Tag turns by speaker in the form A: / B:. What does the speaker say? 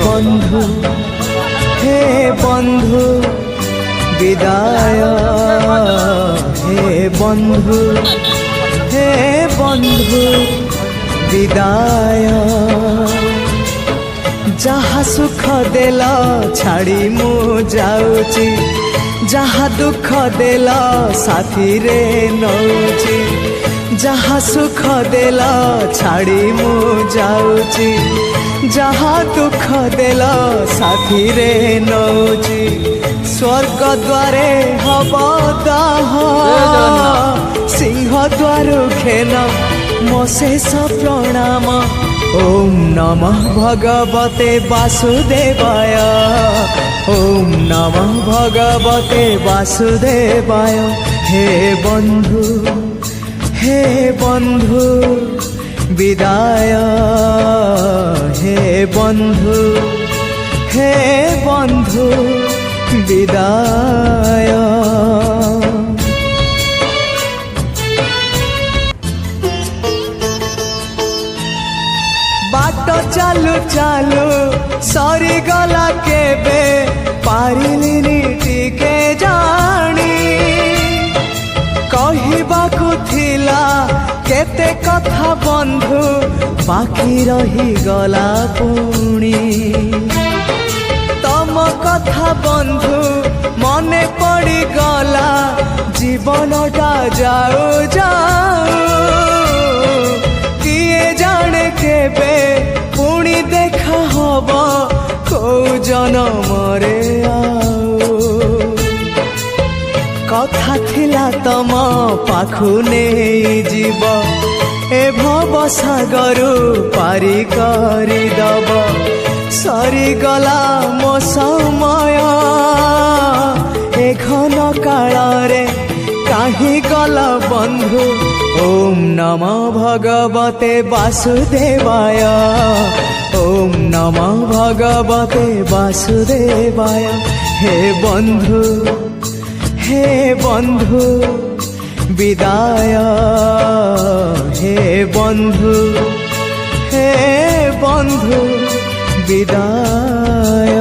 A: বন্ধু হে বন্ধু বিদায়, হে বন্ধু হে বন্ধু বিদায়। যাহা সুখ দেল ছাড়ি মু যাউছি, যাহা দুঃখ দেল সাথীরে নৌছি। যাহা সুখ দেল ছাড়ি মু যাউছি, যাহা দুঃখ দেল সাথীরে নৌছি। স্বর্গ দ্বারে হব দাহ, সিংহ দ্বারু ঘেন মো শেষ প্রণাম। ওম নমঃ ভগবতে বাসুদেবায়, ওম নমঃ ভগবতে বাসুদেবায়। হে বন্ধু হে বন্ধু বিদায়, হে বন্ধু হে বন্ধু বিদায়। बाट चालू चालू सरी गला केबे पारिलिनी टिके जानी। कहिबाकु थिला केते कथा बंधु बाकी रही गला पुणी। तम कथा बंधु मने पड़ी गला जीवनटा जाऊ जाऊ। किए जाने केबे पुणी देखा हब को जनमरे आऊ। कथा थिला तम पाखु नहीं जीव ए भव सागरु पारी करी दब। सरी गला मो समय ए घन काल रे काहे गल बंधु। ओम नमः भगवते वासुदेवाय, ओम नमः भगवते वासुदेवाय। हे बंधु हे बंधु विदाय, हे बंधु हे बंधु विदाय।